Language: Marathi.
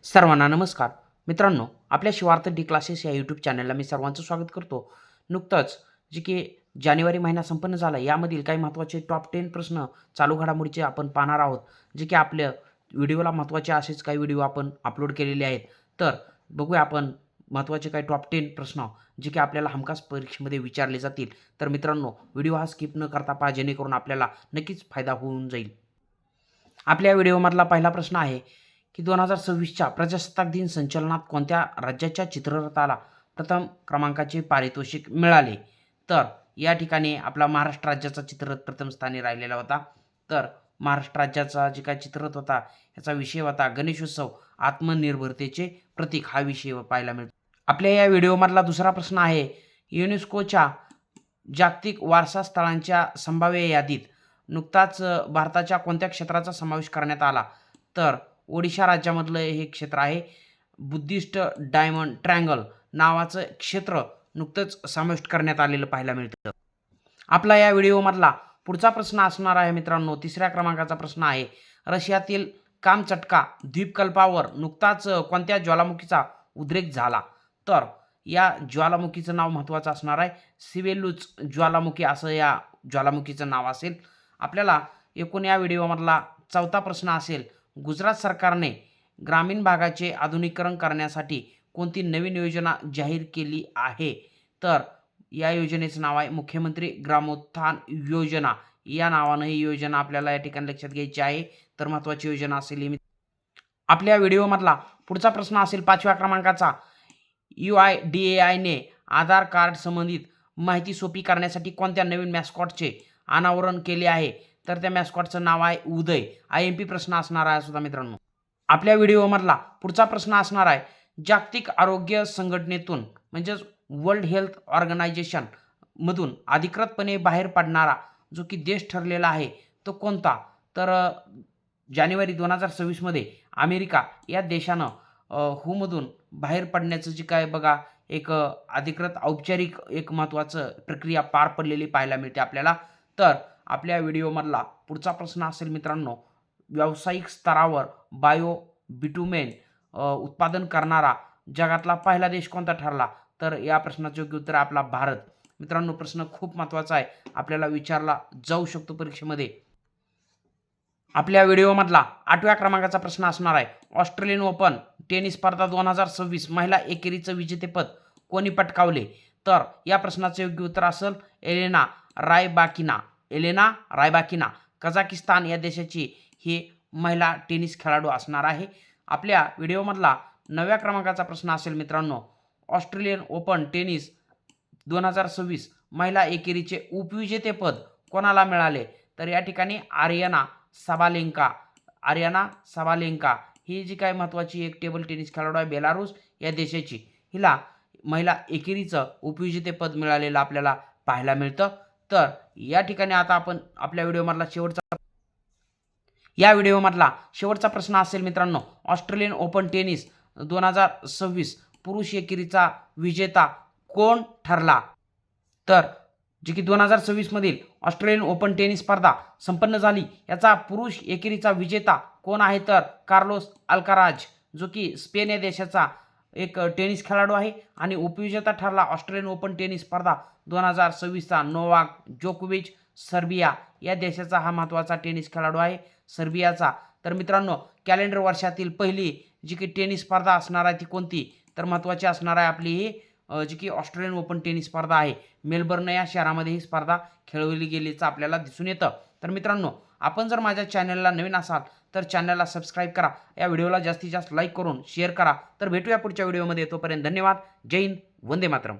सर्वांना नमस्कार. मित्रांनो, आपल्या शिवार्थ डी क्लासेस या यूट्यूब चॅनलला मी सर्वांचं स्वागत करतो. नुकतंच जे की जानेवारी महिना संपन्न झाला, यामधील काही महत्त्वाचे टॉप 10 प्रश्न चालू घडामोडीचे आपण पाहणार आहोत. जे की आपल्या व्हिडिओला महत्त्वाचे असेच काही व्हिडिओ आपण अपलोड केलेले आहेत. तर बघूया आपण महत्त्वाचे काही टॉप 10 प्रश्न जे की आपल्याला हमखास परीक्षेमध्ये विचारले जातील. तर मित्रांनो, व्हिडिओ हा स्किप न करता पहा, जेणेकरून आपल्याला नक्कीच फायदा होऊन जाईल. आपल्या व्हिडिओमधला पहिला प्रश्न आहे की 2026च्या प्रजासत्ताक दिन संचलनात कोणत्या राज्याच्या चित्ररथाला प्रथम क्रमांकाचे पारितोषिक मिळाले? तर या ठिकाणी आपला महाराष्ट्र राज्याचा चित्ररथ प्रथम स्थानी राहिलेला होता. तर महाराष्ट्र राज्याचा जे काही चित्ररथ होता याचा विषय होता गणेशोत्सव आत्मनिर्भरतेचे प्रतीक, हा विषय पाहायला मिळतो. आपल्या या व्हिडिओमधला दुसरा प्रश्न आहे, युनेस्कोच्या जागतिक वारसा स्थळांच्या संभाव्य यादीत नुकताच भारताच्या कोणत्या क्षेत्राचा समावेश करण्यात आला? तर ओडिशा राज्यामधलं हे क्षेत्र आहे. बुद्धिस्ट डायमंड ट्रँगल नावाचं क्षेत्र नुकतंच समाविष्ट करण्यात आलेलं पाहायला मिळतं. आपला या व्हिडिओमधला पुढचा प्रश्न असणार आहे मित्रांनो, तिसऱ्या क्रमांकाचा प्रश्न आहे. रशियातील कामचटका द्वीपकल्पावर नुकताच कोणत्या ज्वालामुखीचा उद्रेक झाला? तर या ज्वालामुखीचं नाव महत्त्वाचं असणार आहे. सिवेलूच ज्वालामुखी असं या ज्वालामुखीचं नाव असेल. आपल्याला एकूण या व्हिडिओमधला चौथा प्रश्न असेल, गुजरात सरकारने ग्रामीण भागाचे आधुनिकीकरण करण्यासाठी कोणती नवीन योजना जाहीर केली आहे? तर या योजनेचं नाव आहे मुख्यमंत्री ग्रामोत्थान योजना. या नावानं ही योजना आपल्याला या ठिकाणी लक्षात घ्यायची आहे. तर महत्त्वाची योजना असेल ही. आपल्या व्हिडिओमधला पुढचा प्रश्न असेल 5व्या क्रमांकाचा. UIDAIने आधार कार्ड संबंधित माहिती सोपी करण्यासाठी कोणत्या नवीन मॅस्कॉटचे अनावरण केले आहे? तर त्या मॅस्कॉटचं नाव आहे उदय. IMP प्रश्न असणार आहे सुद्धा मित्रांनो. आपल्या व्हिडिओमधला पुढचा प्रश्न असणार आहे, जागतिक आरोग्य संघटनेतून म्हणजेच वर्ल्ड हेल्थ ऑर्गनायझेशन मधून अधिकृतपणे बाहेर पडणारा जो की देश ठरलेला आहे तो कोणता? तर जानेवारी 2026 मध्ये अमेरिका या देशानं हूमधून बाहेर पडण्याचं जे काय बघा एक अधिकृत औपचारिक एक महत्त्वाचं प्रक्रिया पार पडलेली पाहायला मिळते आपल्याला. तर आपल्या व्हिडिओमधला पुढचा प्रश्न असेल मित्रांनो, व्यावसायिक स्तरावर बायो बिटुमेन उत्पादन करणारा जगातला पहिला देश कोणता ठरला? तर या प्रश्नाचं योग्य उत्तर आपला भारत. मित्रांनो, प्रश्न खूप महत्त्वाचा आहे, आपल्याला विचारला जाऊ शकतो परीक्षेमध्ये. आपल्या व्हिडिओमधला 8व्या क्रमांकाचा प्रश्न असणार आहे, ऑस्ट्रेलियन ओपन टेनिस स्पर्धा 2026 महिला एकेरीचं विजेतेपद कोणी पटकावले? तर या प्रश्नाचं योग्य उत्तर असेल Elena Rybakina. Elena Rybakina Kazakhstan या देशाची ही महिला टेनिस खेळाडू असणार आहे. आपल्या व्हिडिओमधला 9व्या क्रमांकाचा प्रश्न असेल मित्रांनो, ऑस्ट्रेलियन ओपन टेनिस 2026 महिला एकेरीचे उपविजेतेपद कोणाला मिळाले? तर या ठिकाणी आर्यना साबालेंका ही जी काय महत्त्वाची एक टेबल टेनिस खेळाडू आहे बेलारूस या देशाची, हिला महिला एकेरीचं उपविजेतेपद मिळालेलं आपल्याला पाहायला मिळतं. तर या ठिकाणी आता आपण आपल्या व्हिडिओमधला शेवटचा प्रश्न असेल मित्रांनो, ऑस्ट्रेलियन ओपन टेनिस 2026 पुरुष एकेरीचा विजेता कोण ठरला? तर जे की 2026 मधील ऑस्ट्रेलियन ओपन टेनिस स्पर्धा संपन्न झाली, याचा पुरुष एकेरीचा विजेता कोण आहे? तर कार्लोस अल्काराज, जो की स्पेन या देशाचा एक टेनिस खेळाडू आहे. आणि उपविजेता ठरला ऑस्ट्रेलियन ओपन टेनिस स्पर्धा 2026चा नोवाक जोकोविच, सर्बिया या देशाचा हा महत्त्वाचा टेनिस खेळाडू आहे, सर्बियाचा. तर मित्रांनो, कॅलेंडर वर्षातील पहिली जी की टेनिस स्पर्धा असणार आहे ती कोणती? तर महत्त्वाची असणार आहे आपली ही जी की ऑस्ट्रेलियन ओपन टेनिस स्पर्धा आहे. मेलबर्न या शहरामध्ये ही स्पर्धा खेळवली गेल्याचं आपल्याला दिसून येतं. तर मित्रांनो, आपण जर माझ्या चॅनलला नवीन असाल तर चॅनलला सबस्क्राईब करा, या व्हिडिओला जास्तीत जास्त लाईक करून शेअर करा. तर भेटूया पुढच्या व्हिडिओमध्ये. तोपर्यंत धन्यवाद. जय हिंद, वंदे मातरम.